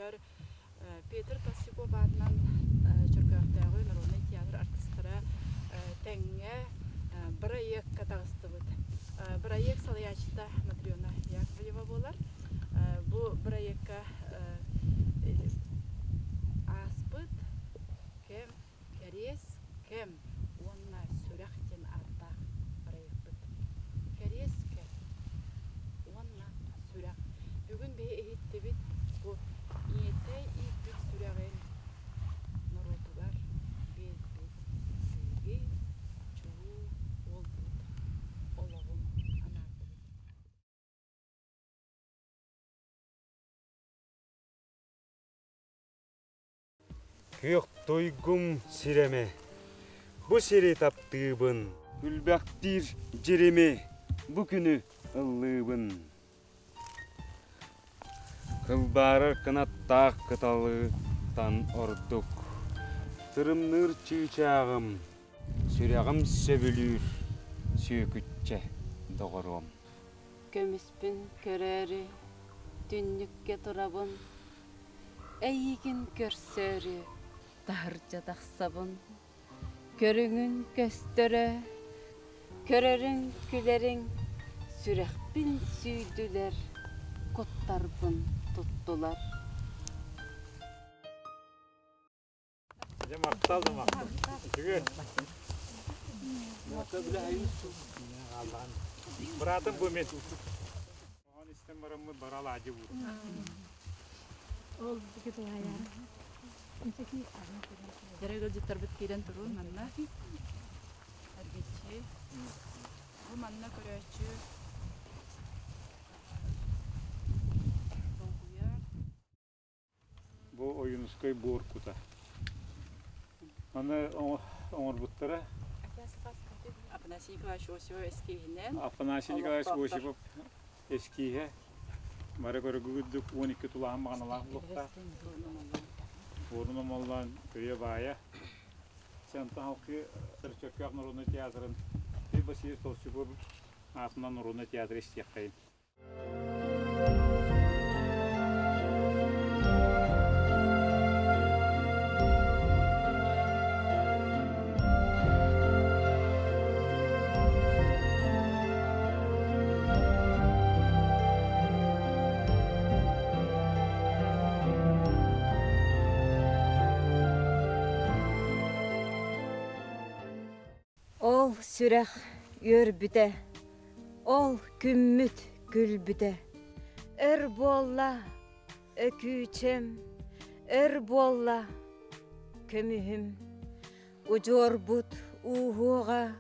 Дьонтар Петр Тосико баатынан чөргөктөгү народный театр артисттары теңге проект катагыстыбыт. Проект салыячта Матриона Яковлева болар. Бу проектка аспыт кем керес кем онна сүрәхтен арта проектбыт. Керес кем онна сүрәх. Бүгүн бе эһиттебит бу иетей итбит сүрәген народугар бет чуу олбут ологун анарды. Күйік тойгум сиреме, бұ сире таптыбын, үлбәктір жереме, бұ күні ыллыбын. Кылбары қынаттақ кыталы тан ордук, тырымныр чыйчағым, сүрәғым сөбілір, сүйкүтче доғырым. Көміспін көрәрі, түннікке тұрабын, әйігін көрсөрі, тағырча тақсабын. Көріңін көстөрі, көрерің күлерің, сүрәқпін сүйділер, коттарбын тұттылар. Мақталды мақтал. Жүгер. Бұратым бұл мен. Оған істен барамы баралы аджы бұл. Ол бігет оғая. Дәрегіл жеттар біт кейден тұру манна. Әргетші. Бұл манна көрәші. Бұл ойынысқай боркута. Аны оңыр бұттары? Афанасий Николаевич Осипов ескейінен. Афанасий Николаевич Осипов ескейі. Мары көрігігідік 12 тұлағын мағаналағы бұлықта. Орыным олдан көйе бая. Сенті халқы Түрчөккөк Народный театрын Басир Толсюков атынан Народный театры істеққайын. Ол сүрәқ өрбүтә, ол күммүт күлбүтә. Өр болла, өкүчем, өр болла, көмүхім. Ужорбут ухуға,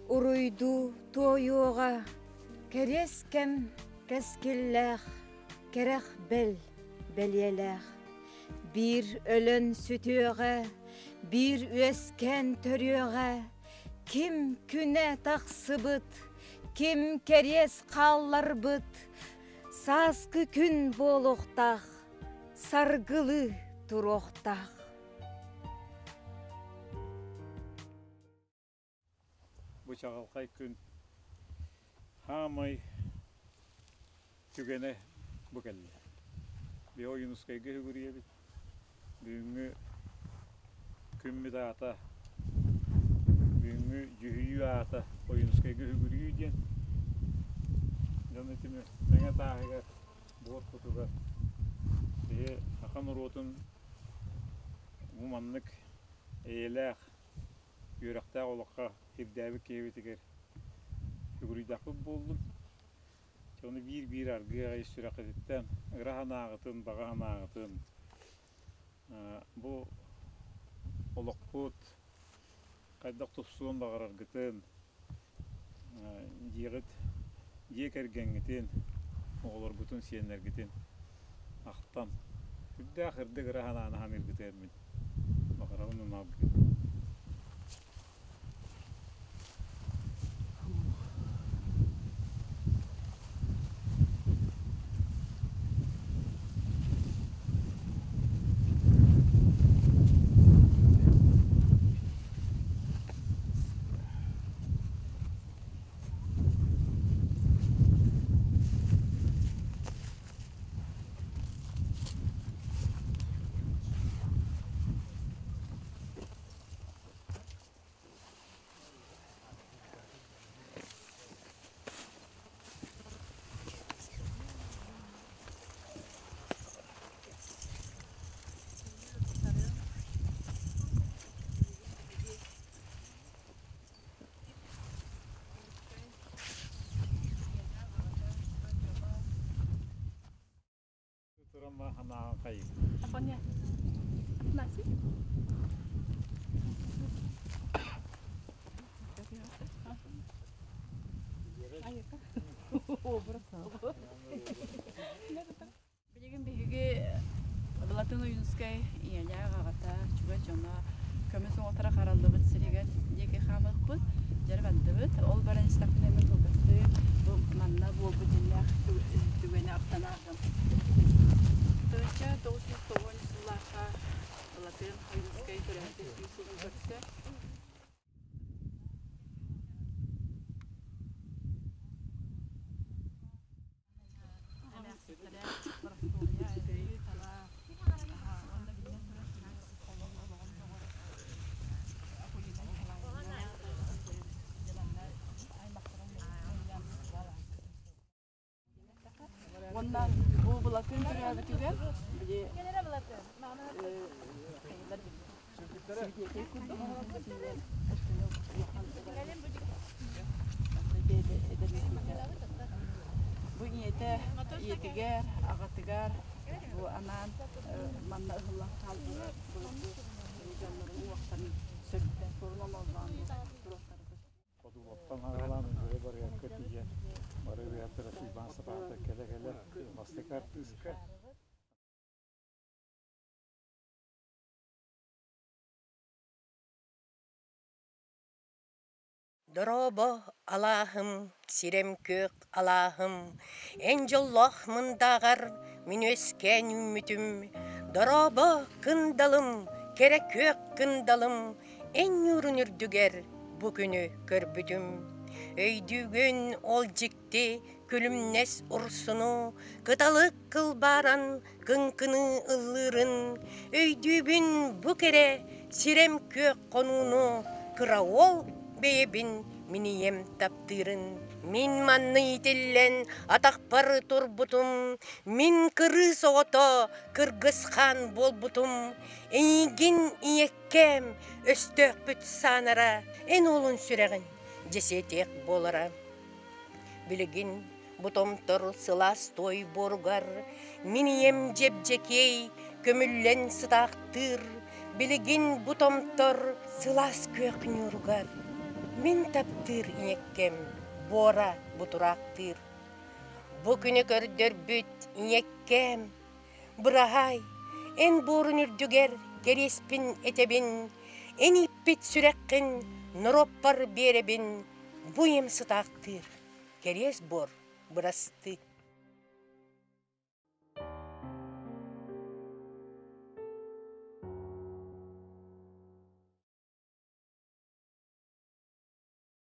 уруйду тойуға. Керескем кескилләқ, керәқ бәл бәлиеләқ. Bir өлін сүтөға, bir өскен төрөға. Kim küne taqsıbıt, kim keres qallarбыт, sazgı күн болуқтақ, sargılı turoқтақ. Bu çağalqay күн хамай түгене bu kelli. Bir oyunuskayga hügüriyebit. Büyüngü kümmü dağıta Büyüngü yühüyü ata oyunuskayga hügüriyü diyen. Janetimi mene tağıga bor kutuga. Diye akan urotun umanlık eylaq yürekta olaqqa hibdavi kevitiger hügürüydaqı boldum. Onu bir argıya sürak edittem. Grahan ağıtın, bağahan ağıtın. Bu olaqput qaydaq tufsuun bağır argıtın. Diyek ergengitin. Oğlar bütün siyenler gitin. Aqtam. Hübde ahirde grahan ağınahan ergiteyim min. Bağırağının ağıtın. Ama hana kayıp. Апаня. Афанасий. Билеген биһиги Балатын уюнскай иэля гагата чуга жона көмөс отара каралдыбыт сиреген деке хамыкпыт жарбандыбыт ол баран стакнемен булбатты бу манна болбу дилях түгене актанагым тönce 990 yıllarda Balatan uюнскай төрөмтү сүйсүгүн көрсө Onlar bu Balatan türüne bile bu yetiger, ağatıgar, bu anan manna ıhıllah kaldı. Bu canların uaktan sörgüden sorun olmazdan. Kodulottan haralan böyle barıya kötüye. Barıya yatırıp bansa bahta kele mastekar ıska. Дорабо Аллахым, сирем көк Аллахым, эн жоллах мындагар мен өскен үмүтүм. Дорабо кындалым, керек көк кындалым, эн үрүнүрдүгер бу күнү көрбүдүм. Өйдүгөн ол жикти күлүмнес урсуну, кыталык кылбаран кыңкыны ыллырын. Өйдүбүн бу кере сирем көк конуну, кыраол бейбин минием таптырын. Мин манны итиллен атакпар турбутум, мин кыры соғото кыргызхан болбутум. Эйгин иеккем өстөк бүт санара, эн олун сүрегин жесетек болара. Билигин бутомтор сылас той боргар, минием жепжекей көмүллен сытактыр. Билигин бутомтор сылас көк нюргар. Min taptır inekkem, bora buturaqtır. Bu günü kördür büt inekkem, bırahay, en borun ürdüger kerespin etebin, en ippit sürekkin nuroppar berebin, bu yem sıtaqtır, keres bor, bırastı.